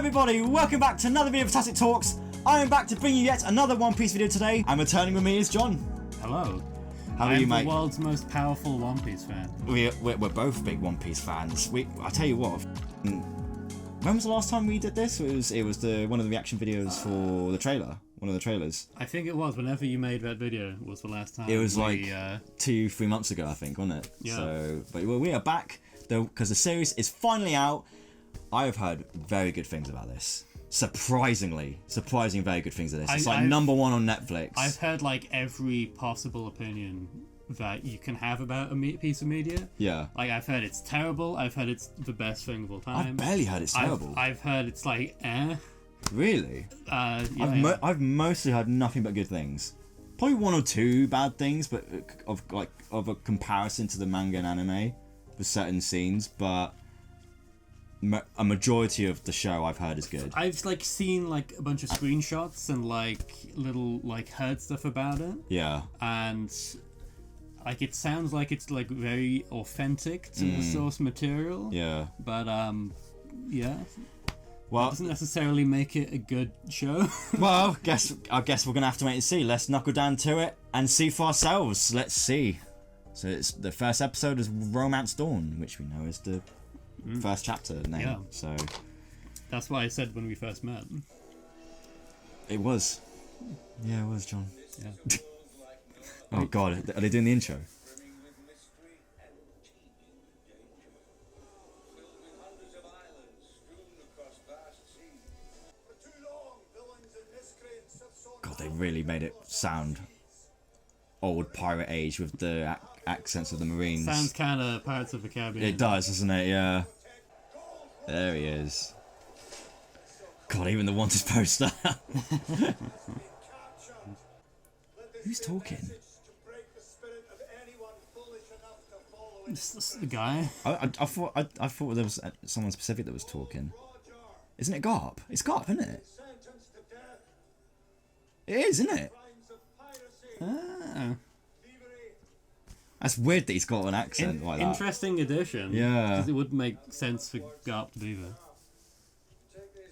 everybody, welcome back to another video of Fantastic Talks. I am back to bring you yet another One Piece video today, and returning with me is John. Hello. How are you, mate? I'm the world's most powerful One Piece fan. We're both big One Piece fans. I tell you what, when was the last time we did this? It was one of the reaction videos for the trailer, one of the trailers. I think it was whenever you made that video was the last time. It was like 2-3 months ago, I think, wasn't it? Yeah. So, but we are back though because the series is finally out. I have heard very good things about this. Surprisingly very good things of this. It's like number one on Netflix. I've heard like every possible opinion that you can have about a piece of media. Yeah. Like I've heard it's terrible. I've heard it's the best thing of all time. I've barely heard it's terrible. I've heard it's like Really? Yeah, I've mostly heard nothing but good things. Probably one or two bad things, but of a comparison to the manga and anime for certain scenes, but a majority of the show I've heard is good. I've like seen like a bunch of screenshots and like little like heard stuff about it. Yeah. And like it sounds like it's like very authentic to the source material. Yeah. But yeah. Well, that doesn't necessarily make it a good show. Well, I guess we're gonna have to wait and see. Let's knuckle down to it and see for ourselves. Let's see. So it's the first episode is Romance Dawn, which we know is the first chapter name. Yeah. So that's why I said when we first met. It was. Yeah, it was, John. Yeah. Oh God, are they doing the intro? God, they really made it sound old pirate age with the accents of the Marines. Sounds kind of Pirates of the Caribbean. It does, doesn't it? Yeah. There he is. God, even the wanted poster. Who's talking? It's the guy. I thought there was someone specific that was talking. Isn't it Garp? It's Garp, isn't it? It is, isn't it? Ah. That's weird that he's got an accent like that. Interesting addition. Yeah. Because it would make sense for Garp to be there.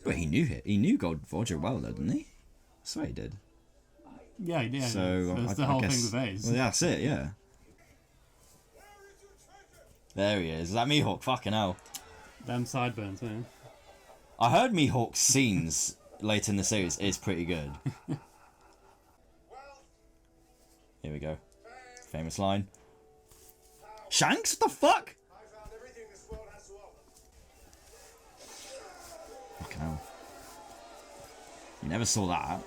But he knew it. He knew Gold Roger well, though, didn't he? I swear he did. Yeah, yeah. So that's the whole thing with Ace. Well, that's it, yeah. There he is. Is that Mihawk? Fucking hell. Them sideburns, man. I heard Mihawk's scenes later in the series is pretty good. Here we go. Famous line. Shanks? What the fuck? Fucking hell. You never saw that.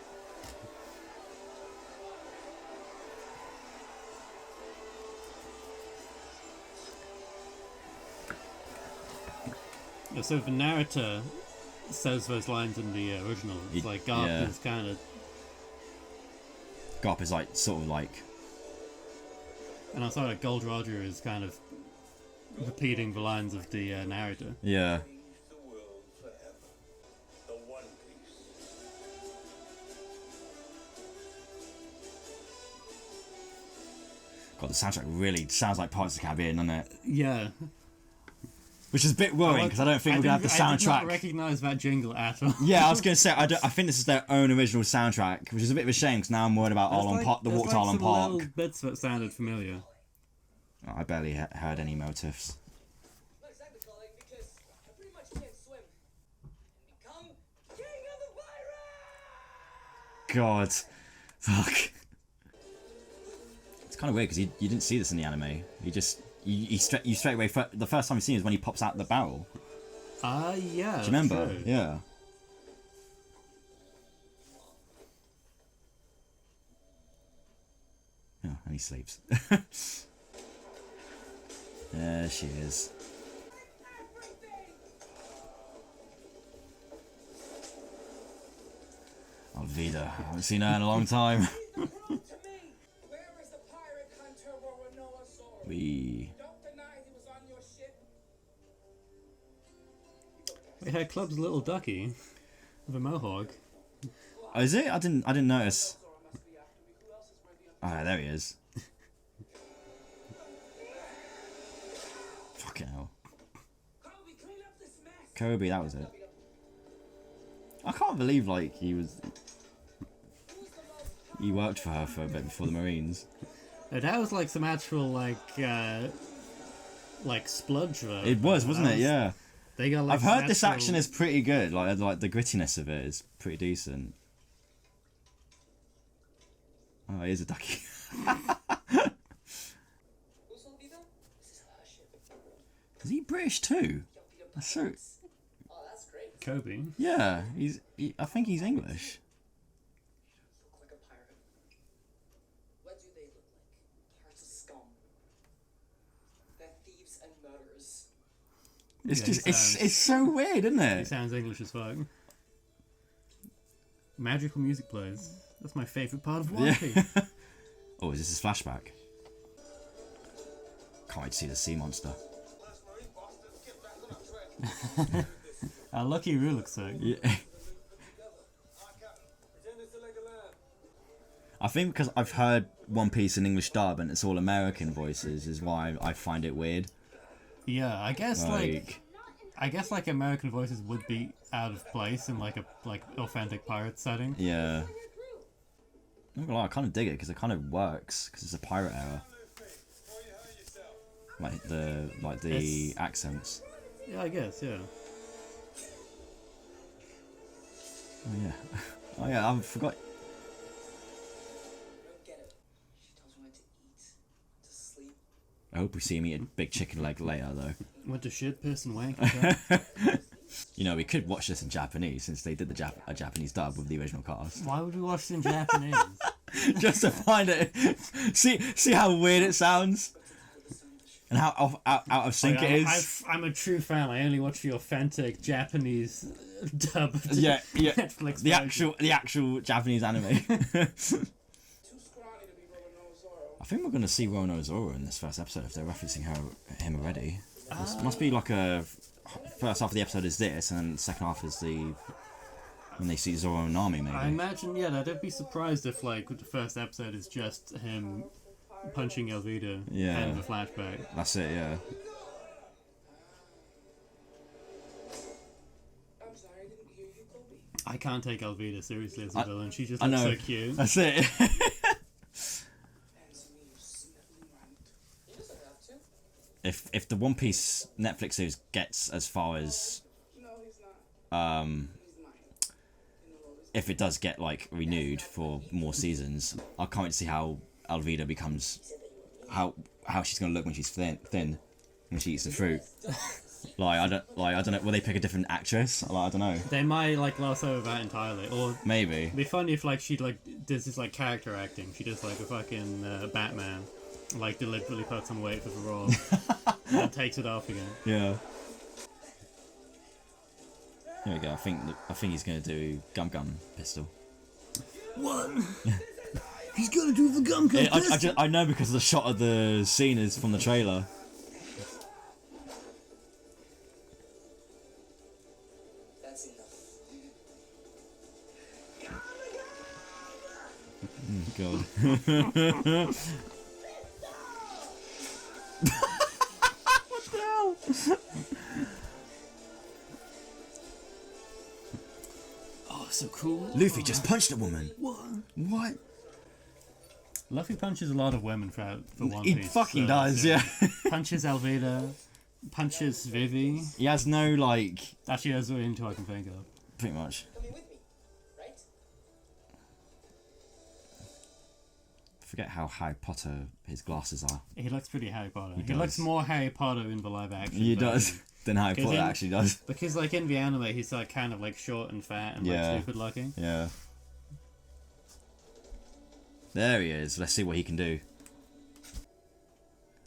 So the narrator says those lines in the original. It's like Garp is kind of... Garp is like, sort of like... And I thought that Gold Roger is kind of repeating the lines of the narrator. Yeah. God, the soundtrack really sounds like Pirates of the Caribbean, doesn't it? Yeah. Which is a bit worrying because I don't think we're going to have the soundtrack. I did not recognise that jingle at all. Yeah, I was going to say, I think this is their own original soundtrack, which is a bit of a shame because now I'm worried about Arlong Park, the walk to Arlong Park. Little bits that sounded familiar. Oh, I barely heard any motifs. God. Fuck. It's kind of weird because you didn't see this in the anime. You straight away, the first time you see it is when he pops out the barrel. Yeah. Do you remember? True. Yeah. Oh, and he sleeps. There she is. Alvida. I haven't seen her in a long time. Her club's a little ducky with a mohawk. Oh, is it? I didn't notice. Ah, there he is. Fucking hell. Kobe, that was it. I can't believe like he worked for her for a bit before the Marines. That was like some actual like spludge though. It was, wasn't it? Yeah. They got, like, I've heard this natural- action is pretty good. Like the grittiness of it is pretty decent. Oh, here's a ducky. Is he British too? That's so. Kobe. Yeah, I think he's English. It's Yeah, just he sounds- it's so weird, isn't He it? sounds English as fuck. Magical music plays. That's my favourite part of One Piece. Oh, is this his flashback? Can't wait to see the sea monster. Lucky Roo looks sick. Yeah. I think because I've heard One Piece in English dub and it's all American voices is why I find it weird. Yeah, I guess like American voices would be out of place in like a authentic pirate setting. Yeah. I'm not gonna lie, I kind of dig it because it kind of works because it's a pirate era. Like the accents. Yeah, I guess. Yeah. Oh yeah. Oh yeah, I forgot. I hope we see him eat a big chicken leg later, though. Went to shit, piss, and wank. You know, we could watch this in Japanese since they did a Japanese dub with the original cast. Why would we watch this in Japanese? Just to find it, see how weird it sounds, and how out of sync it is. I'm a true fan. I only watch the authentic Japanese dub. Yeah. Netflix The version. actual Japanese anime. I think we're going to see Wano Zoro in this first episode if they're referencing him already. This must be like a first half of the episode is this, and then the second half is when they see Zoro and Nami. Maybe. I imagine, yeah. I'd be surprised if like the first episode is just him punching Elvita and the flashback. That's it. Yeah. I can't take Elvita seriously as a villain. She just looks so cute. That's it. If the One Piece Netflix series gets as far as if it does get like renewed for more seasons, I can't wait to see how Alvida becomes how she's gonna look when she's thin when she eats the fruit. I don't know. Will they pick a different actress? I don't know. They might like gloss over that entirely, or maybe. It'd be funny if like she like does this like character acting. She does like a fucking Batman, like deliberately puts on weight for the role, and then takes it off again. Yeah. There we go. I think he's gonna do Gum Gum Pistol. What? He's gonna do the Gum Gum Pistol. I know because the shot of the scene is from the trailer. God. What the hell? Oh, so cool. Luffy just punched a woman. What? Luffy punches a lot of women for One He Piece. fucking does, yeah. Punches Alvida, punches Vivi. He has no, like... Actually, that's the only two I can think of. Pretty much. Forget how Harry Potter his glasses are. He looks pretty Harry Potter. He does. looks more Harry Potter in the live action. He version. does. Than Harry Potter actually does. Because like in the anime, he's like kind of like short and fat and like stupid looking. Yeah. There he is. Let's see what he can do.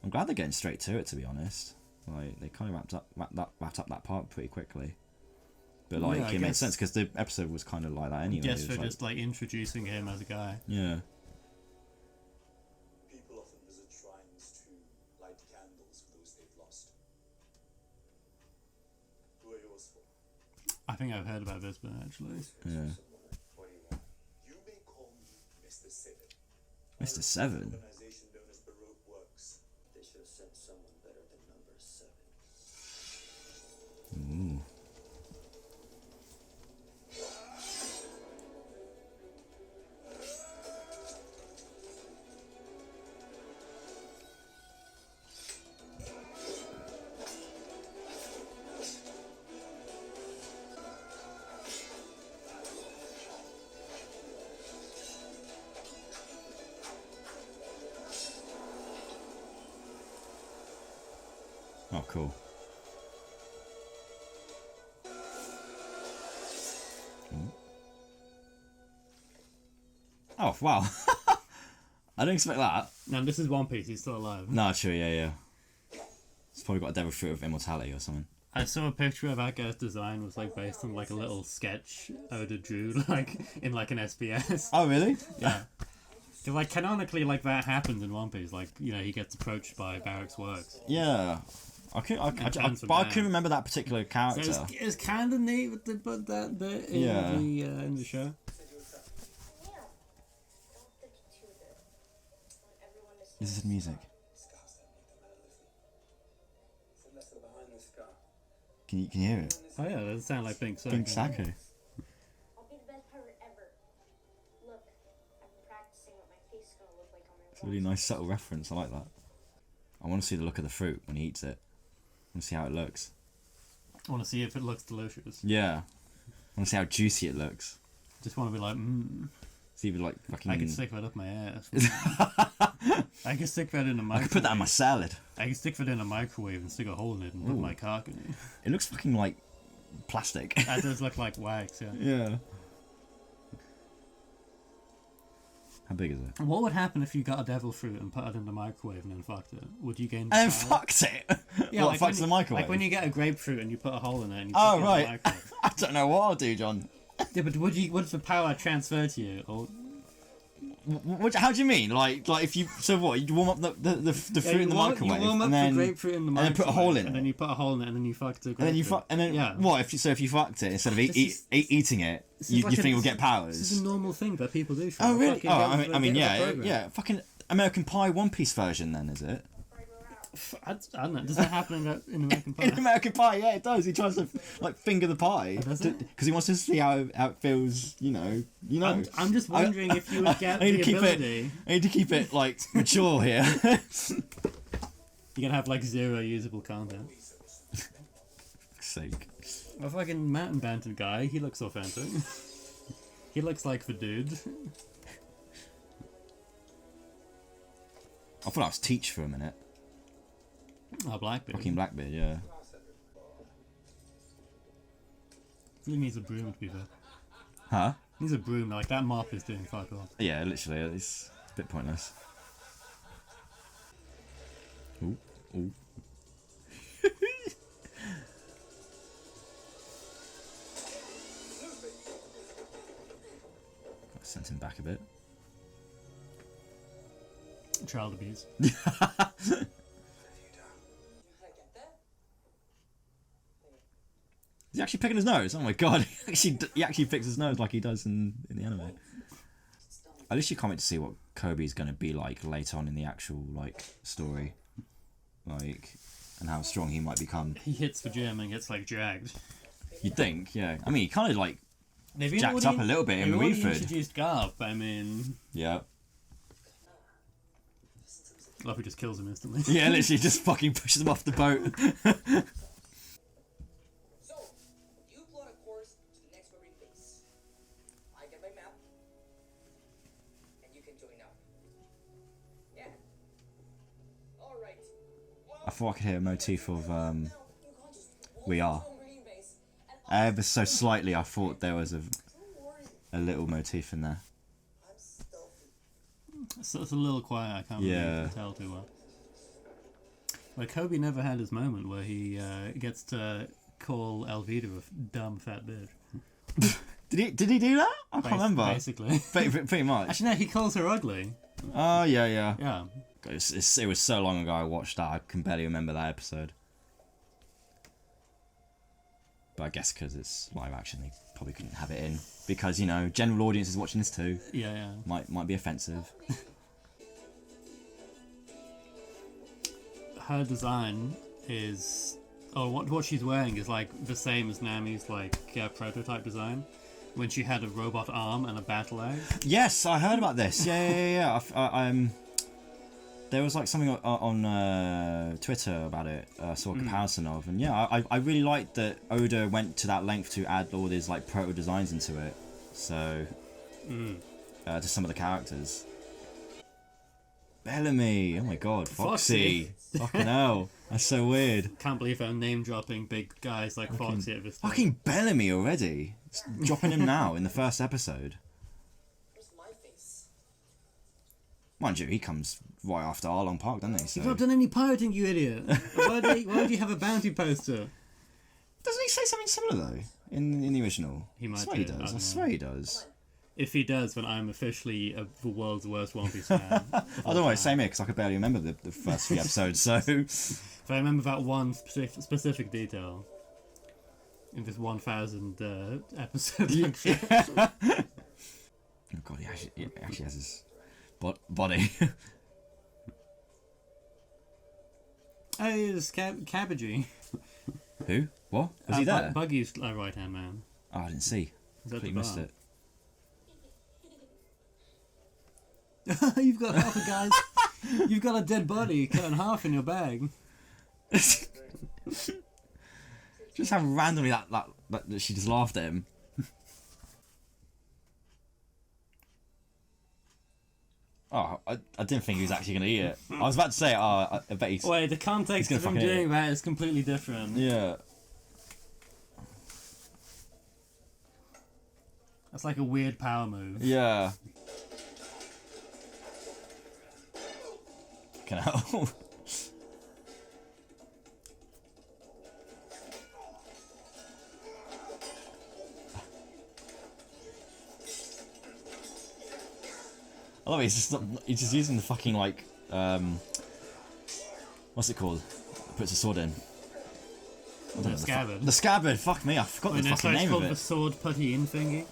I'm glad they're getting straight to it, to be honest. Like they kind of wrapped up that part pretty quickly. But like it made sense because the episode was kind of like that anyway. Just for just like introducing him as a guy. Yeah. People often visit shrines to light candles for those they've lost. Who are yours for? I think I've heard about this, but actually. Yeah. What do you want? You may call me Mr. Seven. Mr. Seven. Organization known as Baroque Works. They should have sent someone better than number 7. Ooh. Oh, cool. Oh, wow. I didn't expect that. No, this is One Piece. He's still alive. No, true, yeah. It's probably got a devil fruit of immortality or something. I saw a picture of that guy's design was like based on like a little sketch Oda drew like in like an SPS. Oh, really? Yeah. So like canonically like that happens in One Piece. Like, you know, he gets approached by Barrack's works. Yeah. I couldn't remember that particular character. So it's kind of neat that they put that bit in the show. This is music. Can you hear it? Oh yeah, that sound like Pink Saku. Pink Saku. I'll be the best pirate ever. Look, I've been practicing what my face is gonna look like on my It's a really nice subtle reference. I like that. I want to see the look of the fruit when he eats it. I want to see how it looks. I want to see if it looks delicious. Yeah. I want to see how juicy it looks. Just want to be like, It's even like fucking... I can stick that up my ass. I can stick that in a microwave. I could put that in my salad. I can stick that in a microwave and stick a hole in it and put my cock in it. It looks fucking like plastic. That does look like wax, yeah. Yeah. How big is it? What would happen if you got a devil fruit and put it in the microwave and then fucked it? Would you gain And then power? fucked it? Yeah, What, like fucked in the microwave? Like when you get a grapefruit and you put a hole in it and you Oh, stick it in the right. microwave. I don't know what I'll do, John. Yeah, but would the power transfer to you? Or How do you mean? Like if you... So what? You warm up the fruit in the microwave You warm up and then... the grapefruit in the and then microwave. put a hole in and it. then you put a hole in it and then you fuck the grapefruit. And then you and then yeah. what if you fucked it instead of eating it, you like think you'll get This powers? is a normal thing that people do. Oh really? Fucking Oh, get I mean the yeah, program. yeah. Fucking American Pie One Piece version then, is it? I don't know. Does that happen in American Pie? In American Pie, yeah, it does. He tries to like finger the pie Does it? because he wants to see how it feels. You know. I'm just wondering if you would get the ability. I need to keep it like mature here. You're gonna have like 0 usable content. For fuck's sake. A fucking mountain banter guy. He looks authentic. He looks like the dude. I thought I was Teach for a minute. Oh, Blackbeard. Fucking Blackbeard, yeah. He needs a broom to be fair. Huh? He needs a broom. Like that mop is doing fuck all. Yeah, literally, it's a bit pointless. Ooh, ooh. Sent him back a bit. Child abuse. He's actually picking his nose. Oh my god! He actually picks his nose like he does in the anime. I literally can't wait to see what Kobe's going to be like later on in the actual like story, like, and how strong he might become. He hits the gym and gets like dragged. You'd think, yeah. I mean, he kind of like They've jacked up a little bit in They've already Marineford. introduced Garp. I mean, Yeah. Luffy just kills him instantly. Yeah, literally just fucking pushes him off the boat. So, you plot a course to the next marine base. I get my map, and you can join up. Yeah. All right. I thought I could hear a motif of We Are. Ever so slightly, I thought there was a little motif in there. So it's a little quiet. I can't really tell too well. Like Kobe never had his moment where he gets to call Elvita a dumb fat bitch. Did he do that? I can't remember. Basically. Pretty much. Actually, no, he calls her ugly. Oh yeah. Yeah. It was so long ago I watched that. I can barely remember that episode. But I guess because it's live action, they probably couldn't have it in because general audience is watching this too. Yeah. Might be offensive. Her design is, what she's wearing is like the same as Nami's like prototype design, when she had a robot arm and a battle axe. Yes, I heard about this. Yeah. There was like something on Twitter about it. I saw a comparison of, and yeah, I really liked that Oda went to that length to add all these like proto designs into it. So, to some of the characters. Bellamy, oh my god, Foxy, fucking hell. That's so weird. Can't believe I'm name dropping big guys like Foxy at this point. Fucking Bellamy already. Just dropping him now in the first episode. Where's my face? Mind you, he comes right after Arlong Park, doesn't he? So... You've not done any pirating, you idiot. Why would you have a bounty poster? Doesn't he say something similar though in the original? He might I swear he do, I does. I don't swear he does. If he does, then I'm officially the world's worst One Piece fan. I don't know. Same here because I could barely remember the first few episodes. So If I remember that one specific detail in this 1,000 episode function. oh god, he actually has his body. Oh, it's Cabbagey. Who? What? Was he there? Buggy's right hand man. Oh, I didn't see. Is that Completely the missed bar? it. You've got half a guy's. You've got a dead body cut in half in your bag. Just how randomly that she just laughed at him. Oh, I didn't think he was actually going to eat it. I was about to say, I bet he's... Wait, the context he's of gonna him fucking eat doing that is completely different. Yeah. That's like a weird power move. Yeah. Can I... I love it, he's just using the fucking, like, what's it called? Puts a sword in. I don't know, scabbard. The scabbard, fuck me, I forgot the fucking name of It's called it. the sword putty in thingy.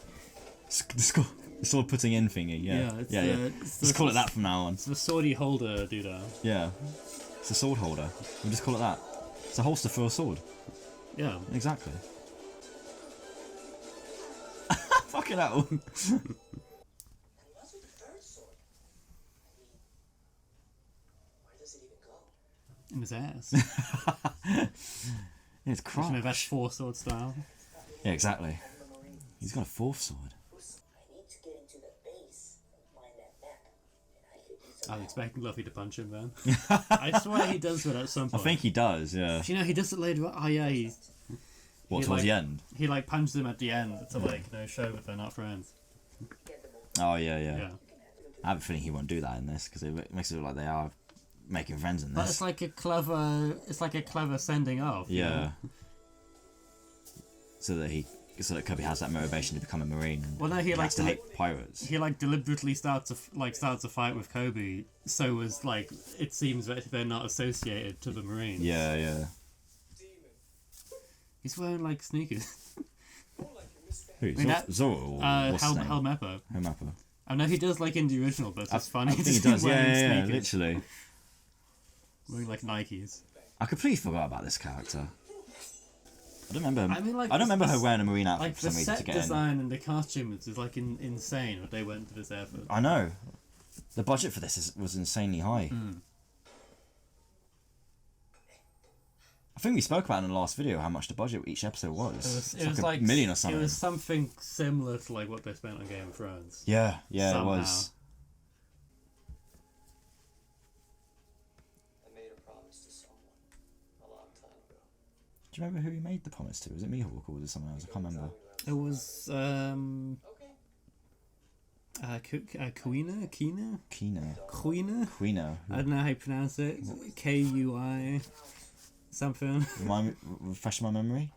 The sword putting in thingy, yeah. Let's call it that from now on. It's the swordy holder, dude. Yeah. It's a sword holder. We'll just call it that. It's a holster for a sword. Yeah. Exactly. Fucking hell. And what's with the third sword? Where does it even go? In his ass. Yeah, it's crap. No, that's 4-sword style. Yeah, exactly. He's got a fourth sword. I need to get into the base and find that map. And I could use I was expecting Luffy to punch him then. I swear he does that at some I point. think he does, yeah. You know, he does it later on. Oh, yeah, What, he, towards the end? He, like, punches him at the end to, like, show that they're not friends. Oh, yeah. Yeah. I have a feeling he won't do that in this, because it makes it look like they are making friends in But this. it's like a clever sending off. you Yeah. know? So that Kobe has that motivation to become a marine. And Well, no, he has to hate pirates. He like deliberately starts a fight with Kobe, so as like it seems that they're not associated to the Marines. Yeah. He's wearing like sneakers. Who? mean, that- Zoro? Or what's his name? Helmeppo. Helmeppo. I know he does like in the original, but it's funny. I think to he see him does. wearing Yeah, sneakers, literally. wearing like Nikes. I completely forgot about this character. I don't remember. I mean, like, I don't remember her this- wearing a marine outfit Like for the some reason to set get in. design and the costumes is like insane. But they went to this effort. I know. The budget for this was insanely high. I think we spoke about in the last video how much the budget each episode was. It was like a million or something. It was something similar to like what they spent on Game of Thrones. Yeah, Somehow. it was. I made a promise to someone a long time ago. Do you remember who he made the promise to? Was it Mihawk or was it someone else? I can't remember. It was Kuina? Quina. I don't know how you pronounce it. Kui something. Refresh my memory.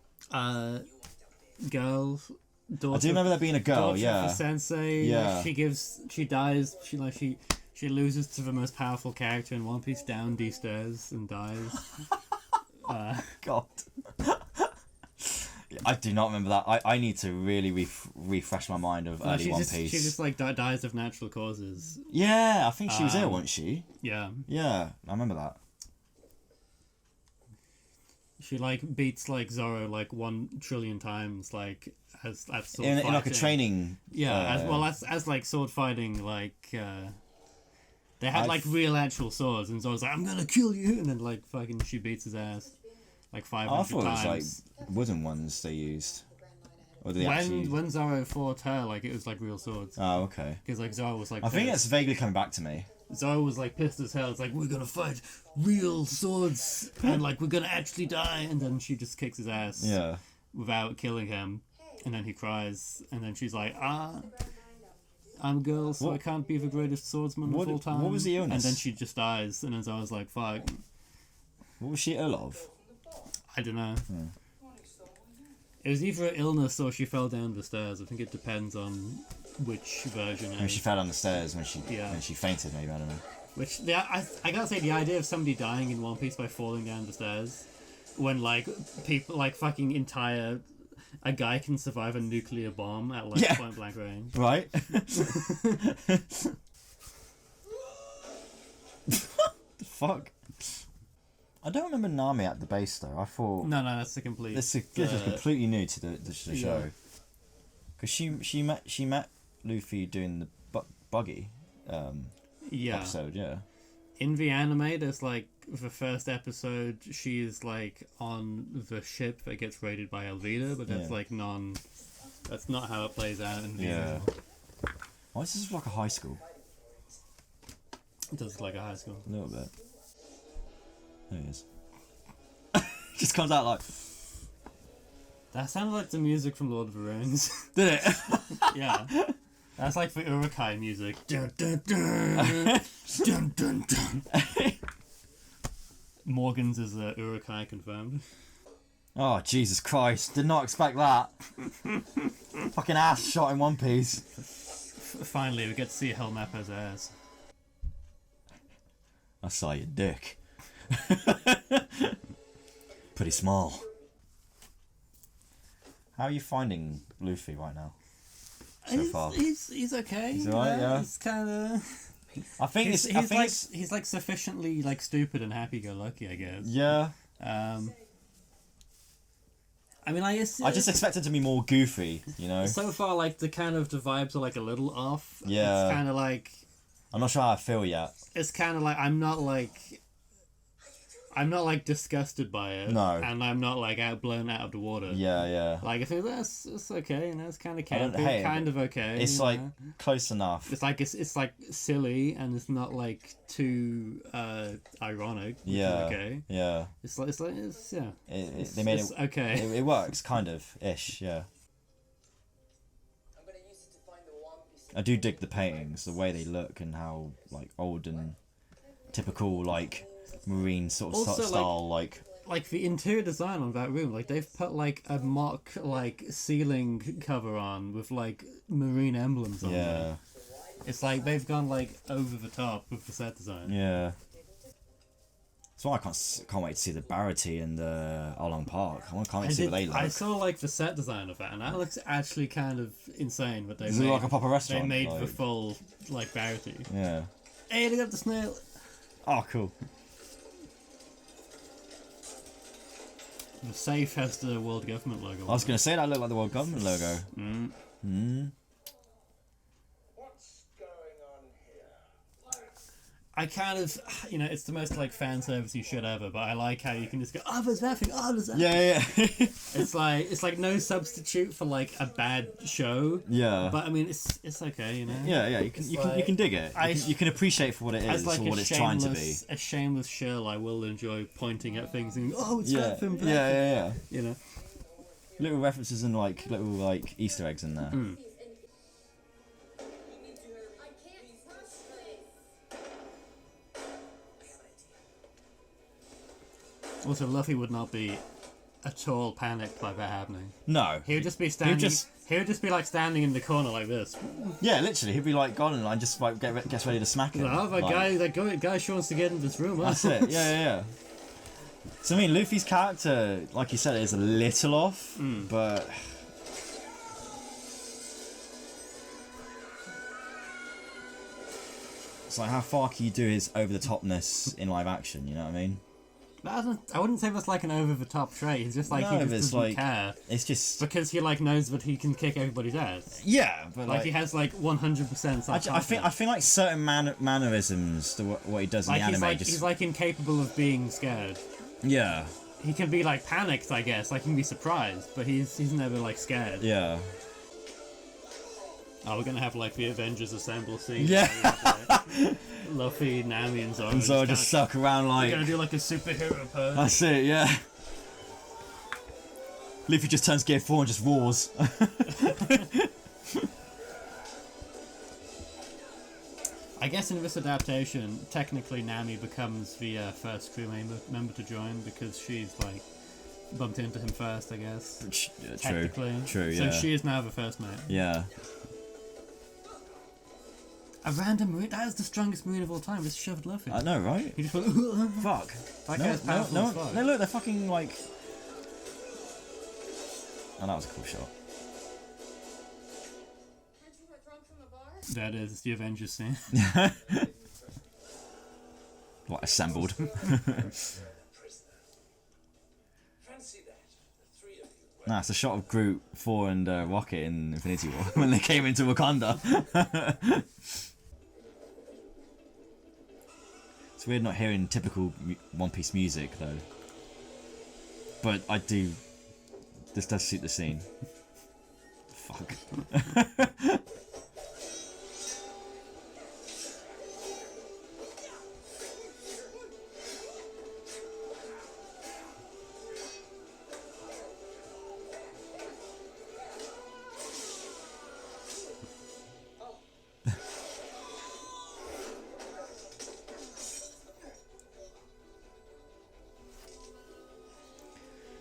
Girl, daughter. I do remember there being a girl. daughter Yeah. of the sensei. Yeah. She dies. She loses to the most powerful character in One Piece. Down these stairs and dies. God. I do not remember that. I need to really refresh my mind of early One Piece. She just like dies of natural causes. Yeah, I think she was there, wasn't she? Yeah. Yeah, I remember that. She like beats like Zoro like 1 trillion times like as sword In fighting. like a training. Yeah, as like sword fighting like they had like real actual swords and Zoro's like I'm gonna kill you and then like fucking she beats his ass like 500 I thought times. it was like wooden ones they used. Or did they actually... when Zoro fought her like it was like real swords Oh, okay. because like Zoro was like I think pissed. it's vaguely coming back to me. Zoro was like pissed as hell. It's like, we're gonna fight real swords and like we're gonna actually die, and then she just kicks his ass without killing him, and then he cries, and then she's like, I'm a girl, so I can't be the greatest swordsman of all time. What was the illness? And then she just dies, and then Zoro's like, fuck. What was she ill of? I don't know. It was either an illness or she fell down the stairs. I think it depends on which version. When she fell down the stairs when she fainted, maybe, I don't know. Which I gotta say, the idea of somebody dying in One Piece by falling down the stairs, when like people like fucking a guy can survive a nuclear bomb at like point blank range. Right. The fuck. I don't remember Nami at the base though. I thought no, that's the complete. This is completely new to the show. Because she met Luffy doing the Buggy episode. Yeah. In the anime, there's like the first episode. She's like on the ship that gets raided by Alvida, but that's like That's not how it plays out in the anime. Why is this like a high school? It does look like a high school. A little bit. There he is. Just comes out like. That sounded like the music from Lord of the Rings. Did it? Yeah. That's like the Urukai music. Dun, dun, dun. Dun, dun, dun. Morgan's is Urukai confirmed. Oh, Jesus Christ. Did not expect that. Fucking ass shot in One Piece. Finally, we get to see Helmeppo's ass. I saw your dick. Pretty small. How are you finding Luffy right now? So far, he's okay. He's alright, yeah. He's kind of. I think he's like sufficiently like stupid and happy-go-lucky, I guess. Yeah. I mean, I just expected to be more goofy, you know. So far, like the vibes are like a little off. Yeah. It's kind of like. I'm not sure how I feel yet. It's kind of like I'm not like disgusted by it. No. And I'm not like blown out of the water. Yeah. Like I think it's okay, and it's kind of campy, kind of okay. It's like close enough. It's like silly, and it's not like too ironic. Yeah. Okay. Yeah. It's yeah. They made it okay. It works kind of ish. Yeah. I do dig the paintings, the way they look, and how like old and typical like marine sort of also, style like the interior design on that room, like they've put like a mock like ceiling cover on with like marine emblems on it. It's like they've gone like over the top with the set design. Yeah. That's why I can't wait to see the Barity and the Arlong Park. I can't wait to see what they look. I saw like the set design of that, and that looks actually kind of insane. But they Does it look like a proper restaurant? They made the full like Barity. Yeah. Hey, look at the snail. Oh, cool. The safe has the World Government logo. I was going to say that looked like the World Government logo. What's going on here? I kind of, it's the most like fan servicey shit ever, but I like how you can just go, oh, there's that thing, oh, there's that. Yeah. It's like no substitute for like a bad show. Yeah. But I mean, it's okay, you know. Yeah. You can dig it. You can appreciate for what it is, like or what it's trying to be. A shameless shill, I will enjoy pointing at things and oh, it's that film. Yeah. You know, little references and little Easter eggs in there. Also, Luffy would not be at all panicked by that happening. No. He would just be standing. He would just be like standing in the corner like this. Yeah, literally, he'd be like gone and like just like gets ready to smack him. Oh, that guy sure wants to get in this room. Huh? That's it. Yeah. So I mean, Luffy's character, like you said, is a little off, but it's like how far can you do his over the topness in live action? You know what I mean? I wouldn't say that's like an over-the-top trait. He's just like, he just doesn't care. It's just because he like knows that he can kick everybody's ass. Yeah, but like he has like 100%. I feel like certain mannerisms, what he does in the anime, he's like incapable of being scared. Yeah. He can be like panicked, I guess. Like he can be surprised, but he's never like scared. Yeah. Oh, we're gonna have like the Avengers assemble scene. Yeah. Luffy, Nami, and Zoro. And Zoro just suck around We're like. gonna do like a superhero pose. That's it, yeah. Luffy just turns gear 4 and just roars. I guess in this adaptation, technically Nami becomes the first crew member to join because she's like bumped into him first, I guess. Technically. True, So yeah. she is now the first mate. Yeah. A random marine? That is the strongest marine of all time. Just shoved Luffy. I know, right? He just went, Fuck. that guy's powerful as fuck. No, look, they're fucking like. Oh, that was a cool shot. That is the Avengers scene. What, assembled? Nah, it's a shot of Groot, Thor, and Rocket in Infinity War when they came into Wakanda. It's weird not hearing typical One Piece music though. But I do. This does suit the scene. Fuck.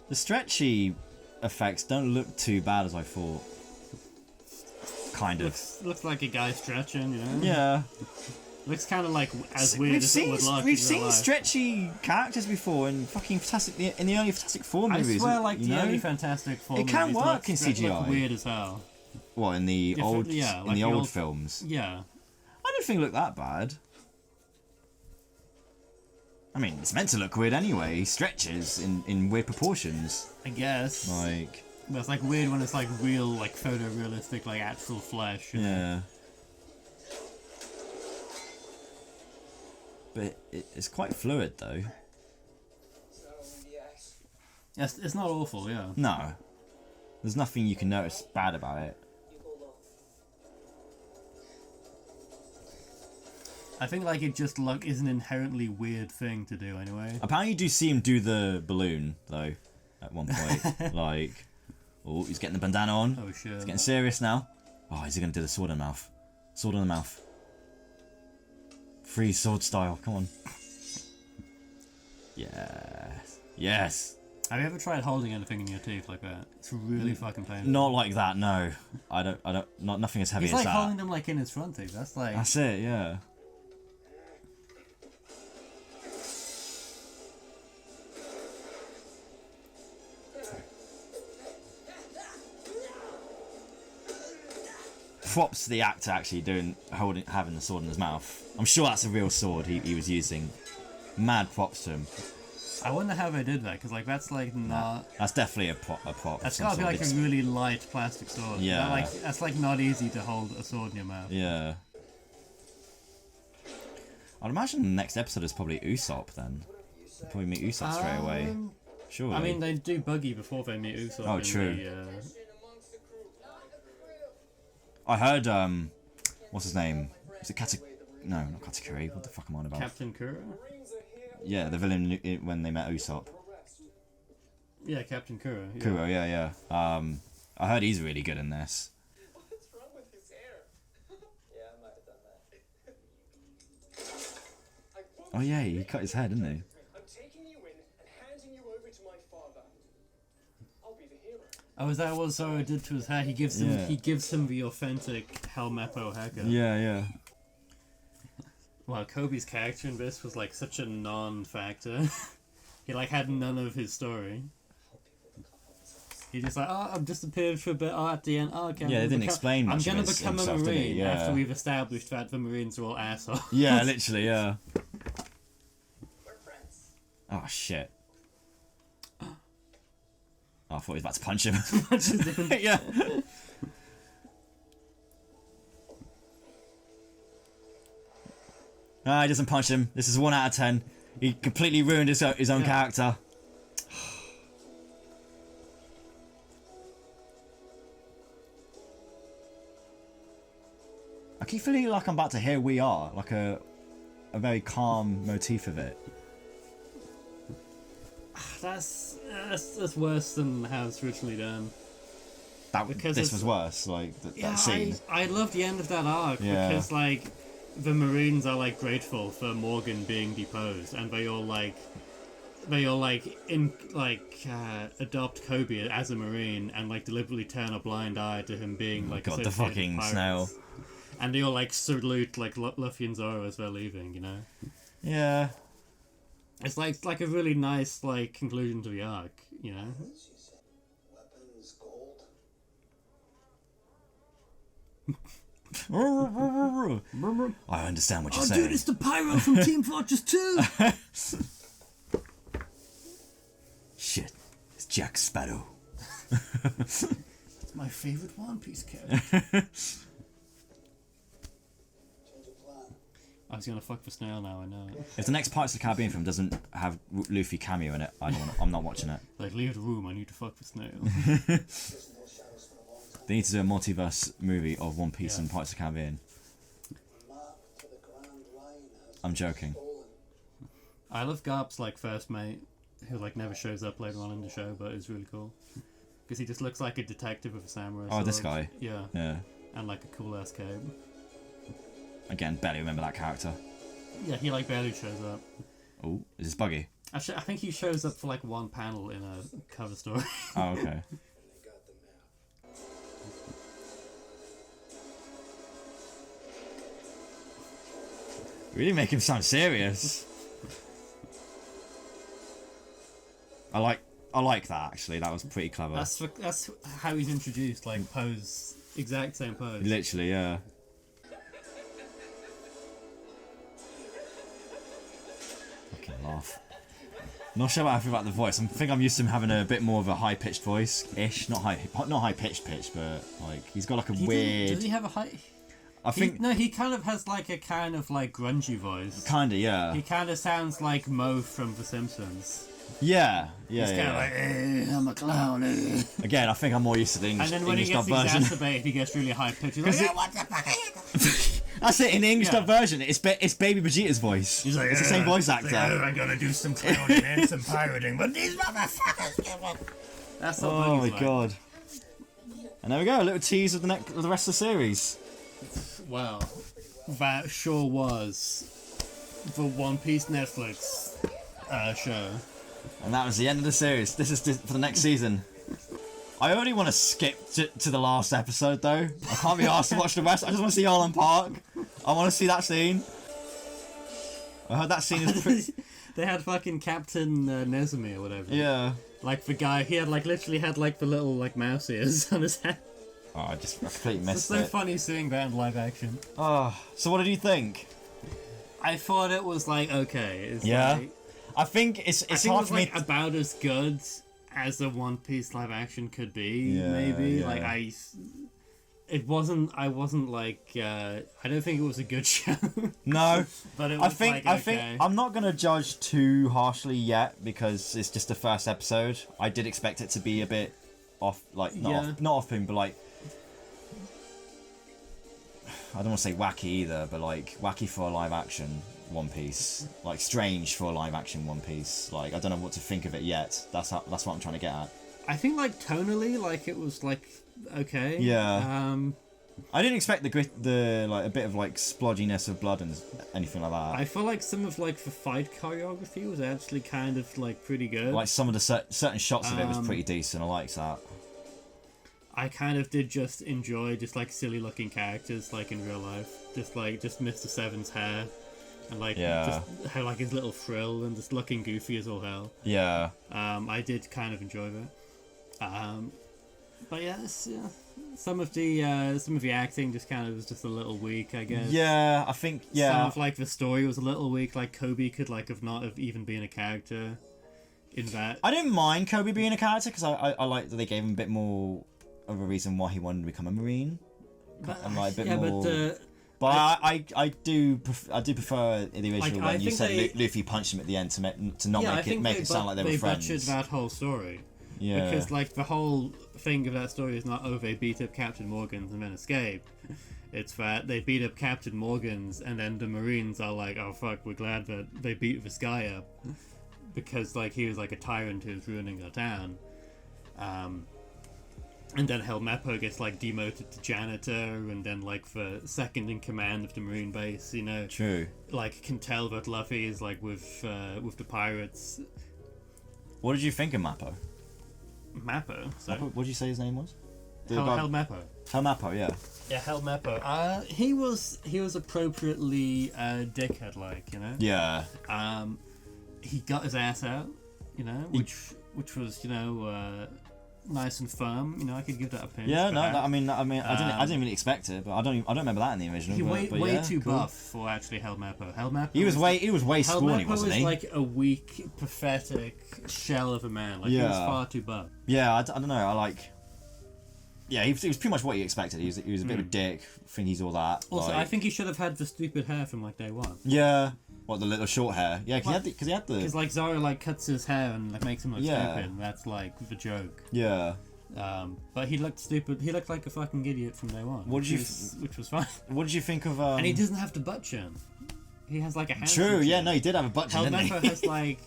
The stretchy effects don't look too bad as I thought. Kind of. Looks like a guy stretching, you know? Yeah. Looks kind of like as weird as it would look. We've seen stretchy characters before in fucking in the early Fantastic Four movies. I swear, like you the know? early Fantastic Four It can movies work in CGI. Look weird as hell. What in the old yeah, in like the the old old- films? Yeah. I don't think it looked that bad. I mean, it's meant to look weird anyway. He stretches in weird proportions. I guess. Like. But it's like weird when it's like real, like photorealistic, like actual flesh. You know? Yeah. But it's quite fluid though. Yes, it's not awful, yeah. No. There's nothing you can notice bad about it. I think like it just is an inherently weird thing to do anyway. Apparently you do see him do the balloon though at one point. Like, oh, he's getting the bandana on. Oh shit. He's getting serious now. Oh, is he going to do the sword in the mouth? Sword in the mouth. Free sword style, come on. Yes. Yes. Have you ever tried holding anything in your teeth like that? It's really fucking painful. Not like that, no. I don't, nothing as heavy He's as like that. holding them like in his front teeth. That's like... That's it, yeah. Props to the actor actually having the sword in his mouth. I'm sure that's a real sword he was using. Mad props to him. I wonder how they did that, because like that's like not... That's definitely a prop. That's gotta be like a really light plastic sword. Yeah. That's like not easy to hold a sword in your mouth. Yeah. I'd imagine the next episode is probably Ussop then. We'll probably meet Ussop straight away. Surely. I mean, they do Buggy before they meet Ussop. Oh, in true. The, I heard, what's his name? Is it No, not Katakuri. What the fuck am I on about? Captain Kuro? Yeah, the villain when they met Ussop. Yeah, Captain Kuro. Yeah. Kuro, yeah. I heard he's really good in this. What's wrong with his hair? Yeah, I might have done that. Oh yeah, he cut his hair, didn't he? I'm taking you in and handing you over to my father. I'll be the hero. Oh, is that what Zoro did to his hair? He gives him the authentic Helmeppo haircut. Yeah. Wow, Kobe's character in this was like such a non-factor. He like had none of his story. He just like, oh, I've disappeared for a bit. Oh, at the end, oh, okay. Yeah, they didn't explain much I'm of gonna his become a himself, did he? marine Yeah. after we've established that the marines are all assholes. Yeah, literally, yeah. We're friends. Oh shit. Oh, I thought he was about to punch him. Yeah. Ah, he doesn't punch him. This is 1 out of 10. He completely ruined his own character. keep feeling like I'm about to hear "We Are," like a very calm motif of it. That's worse than how it's originally done. This was worse, like that scene. I love the end of that arc because like the Marines are like grateful for Morgan being deposed, and they all adopt Kobe as a Marine and like deliberately turn a blind eye to him being like God, the fucking snail. And they all like salute like Luffy and Zoro as they're leaving, you know. Yeah. It's like a really nice like conclusion to the arc, you know. Weapons gold. I understand what you're saying. Dude, it's the Pyro from Team Fortress 2! Shit, it's Jack Sparrow. It's my favourite One Piece character. I was gonna fuck the snail now, I know it. If the next Pirates of the Caribbean film doesn't have Luffy cameo in it, I'm not watching it. Like, leave the room, I need to fuck the snail. They need to do a multiverse movie of One Piece and Pirates of the Caribbean. I'm joking. I love Garp's like first mate, who like never shows up later on in the show, but is really cool. Because he just looks like a detective with a samurai sword. This guy? Yeah. Yeah. And like a cool ass cape. Again, barely remember that character. Yeah, he like barely shows up. Oh, is this Buggy? Actually, I think he shows up for like one panel in a cover story. Oh, okay. Really make him sound serious. I like that actually. That was pretty clever. That's how he's introduced. Like pose, exact same pose. Literally, yeah. Fucking laugh. Not sure how I feel about the voice. I think I'm used to him having a bit more of a high pitched voice-ish. Not high pitched, but like he's got like a weird. Does he have a high? I think no. He kind of has like a kind of like grungy voice. Kinda, yeah. He kind of sounds like Mo from The Simpsons. Yeah. He's kind of like, I'm a clown. Again, I think I'm more used to the English, and then when English he gets dub version. exacerbated, he gets really high pitched. He's like, what the fuck? That's it. In the English dub version, it's Baby Vegeta's voice. He's like, it's the same voice actor. I'm gonna do some clowning and some pirating, but these motherfuckers. That's what Oh my like. god. And there we go. A little tease of the rest of the series. Wow, that sure was the One Piece Netflix show. And that was the end of the series. This is for the next season. I only want to skip to the last episode though. I can't be asked to watch the rest. I just want to see Arlong Park. I want to see that scene. I heard that scene is pretty... They had fucking Captain Nezumi or whatever. Yeah. Like the guy, he had like literally had like the little like mouse ears on his head. Oh, I completely missed it. It's so funny seeing that in live action. Oh, so what did you think? I thought it was like okay. It's like, I think it's hard for me. Like, about as good as a One Piece live action could be. Maybe like it wasn't. I wasn't like. I don't think it was a good show. No, but it was I think I'm not gonna judge too harshly yet because it's just the first episode. I did expect it to be a bit off, like not off-putting, but like. I don't want to say wacky either, but like wacky for a live action One Piece, like strange for a live action One Piece. Like I don't know what to think of it yet. That's what I'm trying to get at. I think like tonally, like it was like okay. Yeah. I didn't expect the like a bit of like splodginess of blood and anything like that. I feel like some of like the fight choreography was actually kind of like pretty good. Like some of the certain shots of it was pretty decent. I liked that. I kind of did just enjoy just like silly looking characters like in real life, just Mr. Seven's hair, and like just how like his little frill and just looking goofy as all hell. Yeah. I did kind of enjoy that. But yeah, some of the acting just kind of was just a little weak, I guess. Yeah, I think some of like the story was a little weak. Like Kobe could like have not have even been a character in that. I didn't mind Kobe being a character because I like that they gave him a bit more of a reason why he wanted to become a Marine, and like a bit more. But I do prefer the original when you said Luffy punched him at the end to not make it sound like they were friends. They butchered that whole story. Yeah. Because like the whole thing of that story is not, oh, they beat up Captain Morgan's and then escape. It's that they beat up Captain Morgan's and then the Marines are like, oh fuck, we're glad that they beat this guy up. Because like he was like a tyrant who was ruining our town. And then Helmeppo gets like demoted to janitor, and then like the second in command of the Marine base, you know, True. like can tell that Luffy is like with the pirates. What did you think of Mappo? Mappo, so Mappo, what did you say his name was? Helmeppo. Helmeppo, yeah. Yeah, Helmeppo. He was appropriately dickhead, like, you know. Yeah. He got his ass out, you know, which was, you know, nice and firm. You know, I could give that a pinch. Yeah, no, I mean, I didn't really expect it, but I don't remember that in the original. He way yeah, too cool. buff for actually Helmeppo. He was way scrawny, wasn't he? Helmeppo was like a weak, pathetic shell of a man. Like he was far too buff. Yeah, I don't know. Yeah, he was pretty much what you expected. He was a bit of a dick. Think he's all that. Also, I think he should have had the stupid hair from like day one. Yeah. What, the little short hair? Yeah, because he had the. Because like Zoro like cuts his hair and like makes him look stupid. And that's like the joke. Yeah. But he looked stupid. He looked like a fucking idiot from day one. Which was fine. What did you think of? And he doesn't have to butt chin. He has like a hand. True. Yeah. No, he did have a butt chin. Helmeppo has like.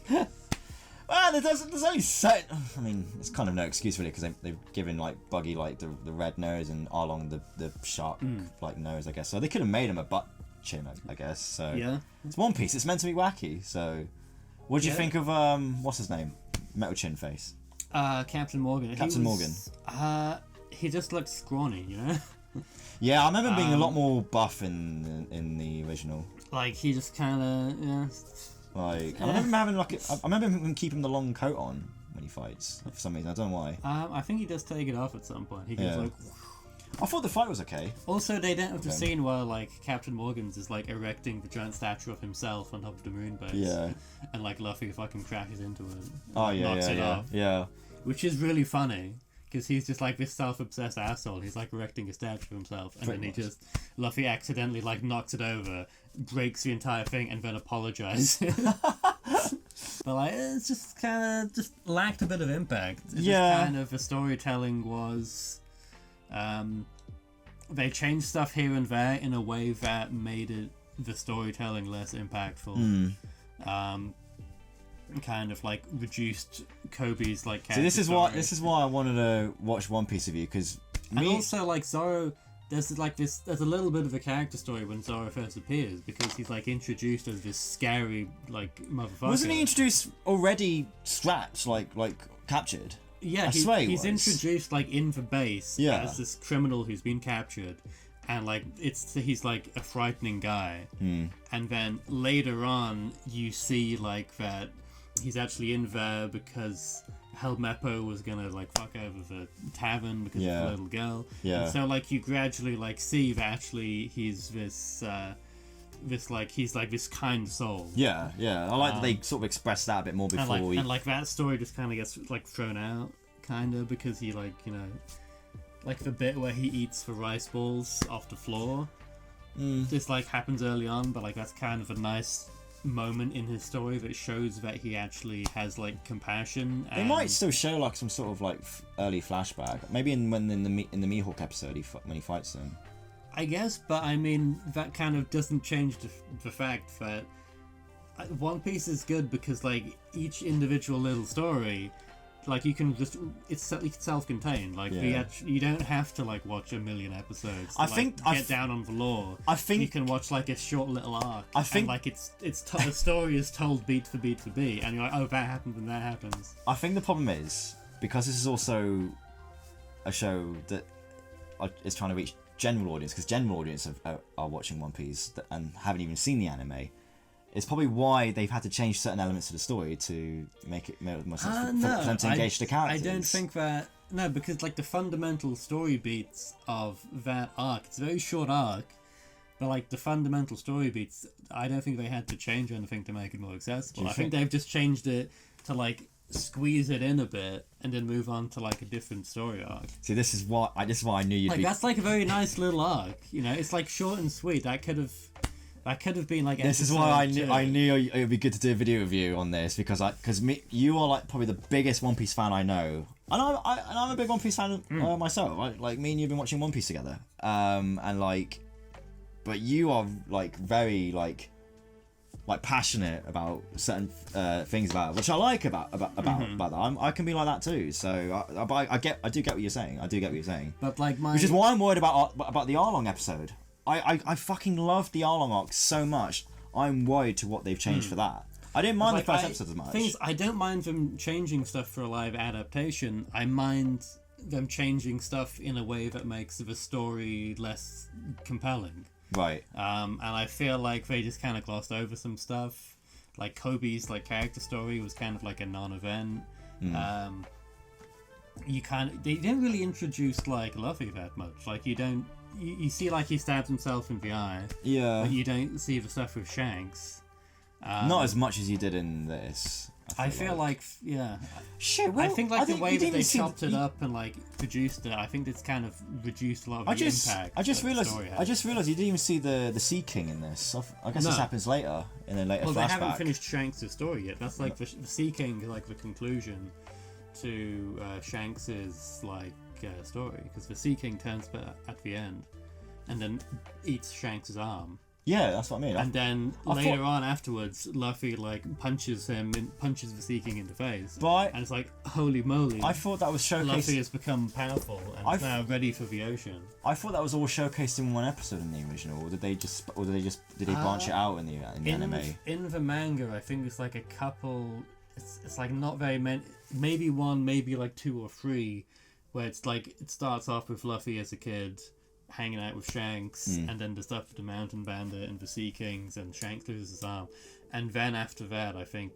Well, there's only certain. I mean, it's kind of no excuse really because they've given like Buggy like the red nose and Arlong the shark like nose, I guess. So they could have made him a butt chin, I guess. So yeah, it's One Piece. It's meant to be wacky. So, what do you think of what's his name? Metal Chin Face. Captain Morgan. Morgan. He just looked scrawny, you know. Yeah, I remember being a lot more buff in the original. Like he just kind of Like I remember him having I remember him keeping the long coat on when he fights for some reason. I don't know why. I think he does take it off at some point. He goes like. I thought the fight was okay. Also, they don't have the scene where like Captain Morgan's is like erecting the giant statue of himself on top of the moon base. Yeah. And like Luffy fucking crashes into it. Oh yeah, knocks it off. Yeah. Which is really funny because he's just like this self-obsessed asshole. He's like erecting a statue of himself, and then Luffy accidentally like knocks it over, breaks the entire thing, and then apologizes. But like, it's just kind of just lacked a bit of impact. It's just kind of the storytelling was. They changed stuff here and there in a way that made the storytelling less impactful. Kind of like reduced Kobe's like character. So this is why I wanted to watch One Piece with you because also like Zoro. There's a little bit of a character story when Zoro first appears because he's like introduced as this scary like motherfucker. Wasn't he introduced already strapped like captured? Yeah, he's introduced like in the base as this criminal who's been captured, and like he's like a frightening guy. And then later on, you see like that he's actually in there because Helmeppo was gonna like fuck over the tavern because of the little girl. Yeah. And so like you gradually like see that actually he's this kind soul. Yeah. I like that they sort of expressed that a bit more before and like that story just kind of gets like thrown out, kind of because he like you know, like the bit where he eats the rice balls off the floor. This like happens early on, but like that's kind of a nice moment in his story that shows that he actually has like compassion. They might still show like some sort of like early flashback, maybe in the Mihawk episode when he fights them. I guess, but I mean that kind of doesn't change the fact that One Piece is good because like each individual little story, like you can just it's self-contained. Like you don't have to like watch a million episodes. Get down on the lore. I think you can watch like a short little arc. I think like the story is told beat for beat for beat, and you're like, oh, that happens and that happens. I think the problem is because this is also a show that is trying to reach general audience because general audience are watching One Piece and haven't even seen the anime. It's probably why they've had to change certain elements of the story to make it more sense for them to engage the characters. I don't think that... No, because like the fundamental story beats of that arc, it's a very short arc, but like the fundamental story beats, I don't think they had to change anything to make it more accessible. I think they've just changed it to like squeeze it in a bit and then move on to like a different story arc. See, this is why I knew you'd like, be... That's like a very nice little arc, you know? It's like short and sweet. That could have... That could have been like. This is why episode I 2. knew it would be good to do a video review on this because you are like probably the biggest One Piece fan I know, and I'm a big One Piece fan myself. Right? Like me and you've been watching One Piece together, and like, but you are like very like passionate about certain things about it, which I like about that. I can be like that too. So I do get what you're saying. But like which is why I'm worried about the Arlong episode. I fucking love the Arlong arc so much. I'm worried to what they've changed for that. I didn't mind the first episode as much. Things I don't mind them changing stuff for a live adaptation. I mind them changing stuff in a way that makes the story less compelling. Right. And I feel like they just kind of glossed over some stuff. Like Kobe's like character story was kind of like a non-event. They didn't really introduce like Luffy that much. Like you see like he stabs himself in the eye. Yeah. But you don't see the stuff with Shanks. Not as much as you did in this. I feel like yeah. Shit. Well, I think like the way that they chopped it the... up and like produced it, I think it's kind of reduced a lot of the impact. I just realized you didn't even see the Sea King in this. I guess this happens later in a later flashback. Well, they haven't finished Shanks' story yet. That's like the Sea King is like the conclusion to Shanks's like story, because the Sea King turns at the end and then eats Shanks' arm. Yeah, that's what I mean. And then later on afterwards, Luffy like punches the Sea King in the face. But and it's like, holy moly! I thought that was showcased. Luffy has become powerful and is now ready for the ocean. I thought that was all showcased in one episode in the original, or did they branch it out in the anime? In the manga, I think it's like a couple. It's like not very many. Maybe one, maybe like 2 or 3, where it's like it starts off with Luffy as a kid hanging out with Shanks, and then the stuff with the Mountain Bandit and the Sea Kings, and Shanks loses his arm, and then after that I think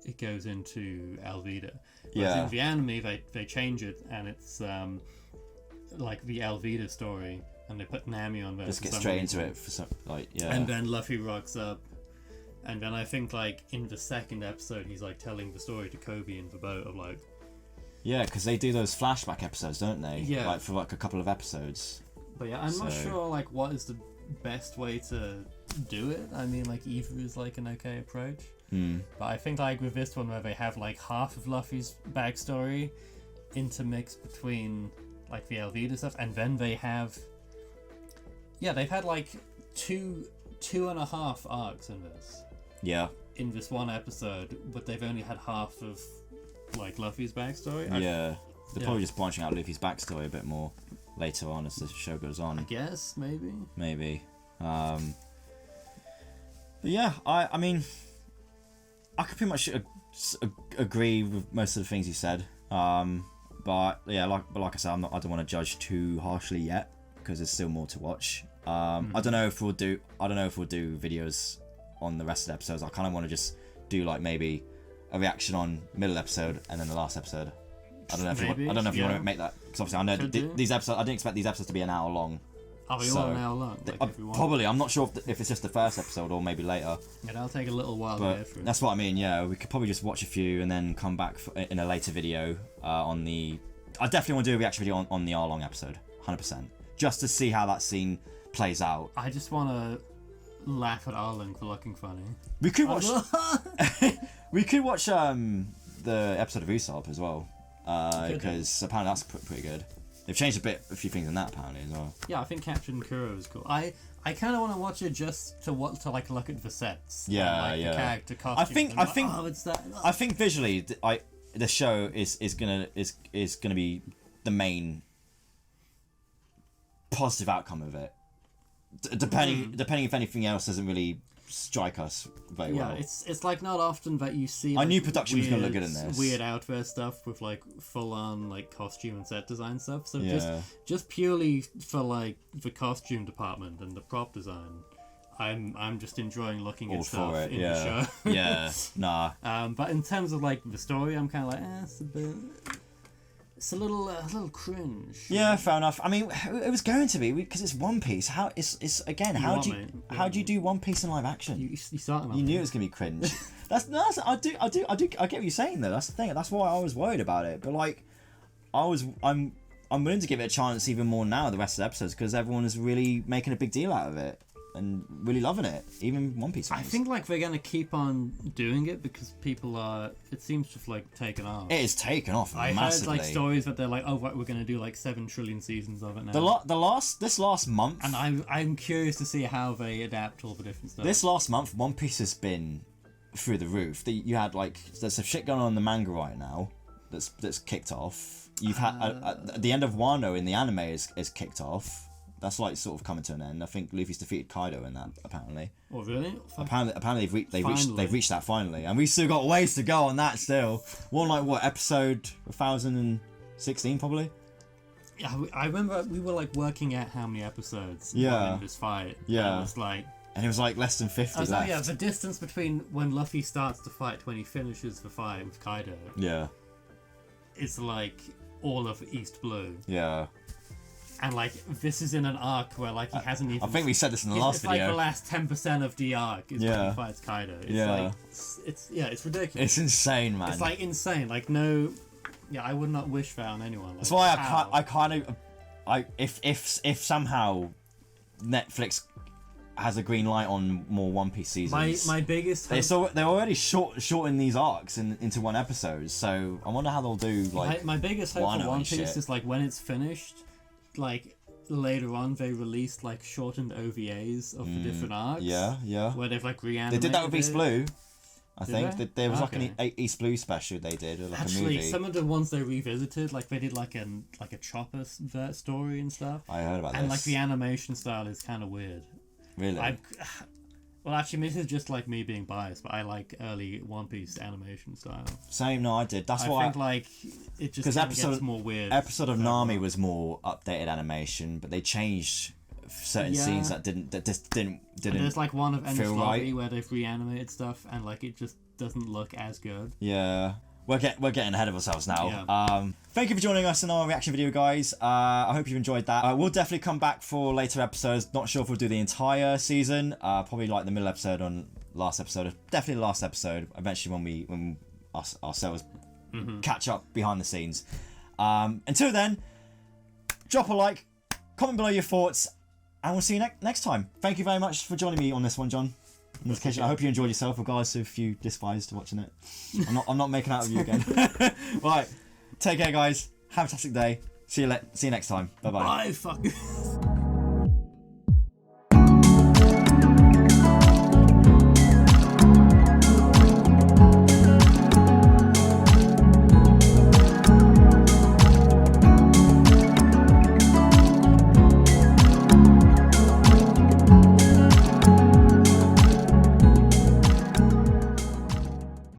it goes into Alvida. Whereas in the anime they change it, and it's like the Alvida story, and they put Nami on there. Just get straight into it for some and then Luffy rocks up, and then I think like in the second episode he's like telling the story to Kobe in the boat of like because they do those flashback episodes, don't they? Yeah, like for like a couple of episodes. But yeah, I'm not sure like what is the best way to do it. I mean, like either is like an okay approach. But I think like with this one where they have like half of Luffy's backstory intermixed between like the Alvida stuff, and then they have they've had like two and a half arcs in this. Yeah. In this one episode, but they've only had half of like Luffy's backstory. They're probably just branching out Luffy's backstory a bit more later on as the show goes on. I guess maybe. But yeah, I mean, I could pretty much agree with most of the things you said. But yeah, like I said, I don't want to judge too harshly yet because there's still more to watch. I don't know if we'll do videos on the rest of the episodes. I kind of want to just do like maybe a reaction on middle episode and then the last episode. I don't know if you want to make that, because obviously I know these episodes. I didn't expect these episodes to be an hour long. Are they all an hour long? Probably. I'm not sure if it's just the first episode or maybe later. Yeah, that'll take a little while to get through. That's what I mean. Yeah, we could probably just watch a few and then come back in a later video on the. I definitely want to do a reaction video on the Arlong episode, 100%, just to see how that scene plays out. I just want to laugh at Arlong for looking funny. We could watch. We could watch the episode of Ussop as well. Because apparently that's pretty good. They've changed a few things in that apparently as well. Yeah, I think Captain Kuro is cool. I kind of want to watch it just to like look at the sets. Yeah, and, like, the character costumes. I think visually, the show is gonna be the main positive outcome of it. Depending if anything else doesn't really strike us very well. Yeah, it's like not often that you see. I knew production was gonna look good in this. Weird outwear stuff with like full on like costume and set design stuff. So just purely for like the costume department and the prop design, I'm just enjoying looking at stuff in the show. But in terms of like the story, I'm kind of like, it's a little cringe. Yeah, fair enough. I mean, it was going to be because it's One Piece. How do you do One Piece in live action? You started. You knew it was gonna be cringe. I get what you're saying though. That's the thing. That's why I was worried about it. But like, I'm willing to give it a chance even more now. The rest of the episodes because everyone is really making a big deal out of it. and really loving it. Even One Piece fans. I think like they're gonna keep on doing it because people are. It seems to have like taken off. It is taken off I massively. heard like stories that they're like, oh right, we're gonna do like 7 trillion seasons of it now. This last month, and I'm curious to see how they adapt all the different stuff. This last month, One Piece has been through the roof. You had like there's some shit going on in the manga right now that's kicked off. You've had at the end of Wano in the anime is kicked off. That's like sort of coming to an end. I think Luffy's defeated Kaido in that apparently. Oh really? Apparently they've reached that finally, and we've still got ways to go on that still. One like what episode 1016 probably. Yeah, I remember we were like working out how many episodes were in this fight. Yeah. And it was like less than 50 left. Yeah, the distance between when Luffy starts the fight to when he finishes the fight with Kaido. Yeah. It's like all of East Blue. Yeah. And like this is in an arc where like he hasn't even. I think we said this in the last video. It's like the last 10% of the arc is when he fights Kaido. It's it's ridiculous. It's insane, man. It's like insane. Like no, I would not wish that on anyone. Like, that's why if somehow Netflix has a green light on more One Piece seasons. My biggest. They're already shorting these arcs into one episode. So I wonder how they'll do like. My biggest hope for One Piece is like when it's finished. Like later on, they released like shortened OVAs of the different arcs. Yeah. Where they've like reanimated. They did that with East Blue. I think they? there was like an East Blue special they did, like a movie. Some of the ones they revisited, like they did like a Chopper story and stuff. I heard about this. And like the animation style is kind of weird. Really? Well, actually, this is just like me being biased, but I like early One Piece animation style. Same, no, I did. That's why. I think like it just gets more weird. Episode of Nami was more updated animation, but they changed certain scenes that just didn't. And there's like one of Enies Lobby right. where they've reanimated stuff, and like it just doesn't look as good. Yeah. We're getting ahead of ourselves now. Yeah. Thank you for joining us in our reaction video, guys. I hope you've enjoyed that. We'll definitely come back for later episodes. Not sure if we'll do the entire season. Probably like the middle episode on last episode. Definitely the last episode. Eventually, when ourselves catch up behind the scenes. Until then, drop a like, comment below your thoughts, and we'll see you next time. Thank you very much for joining me on this one, John. In this case, I hope you enjoyed yourself, regardless if you despised watching it. I'm not making out of you again. Right, take care, guys. Have a fantastic day. See you next time. Bye bye. Bye, fuck.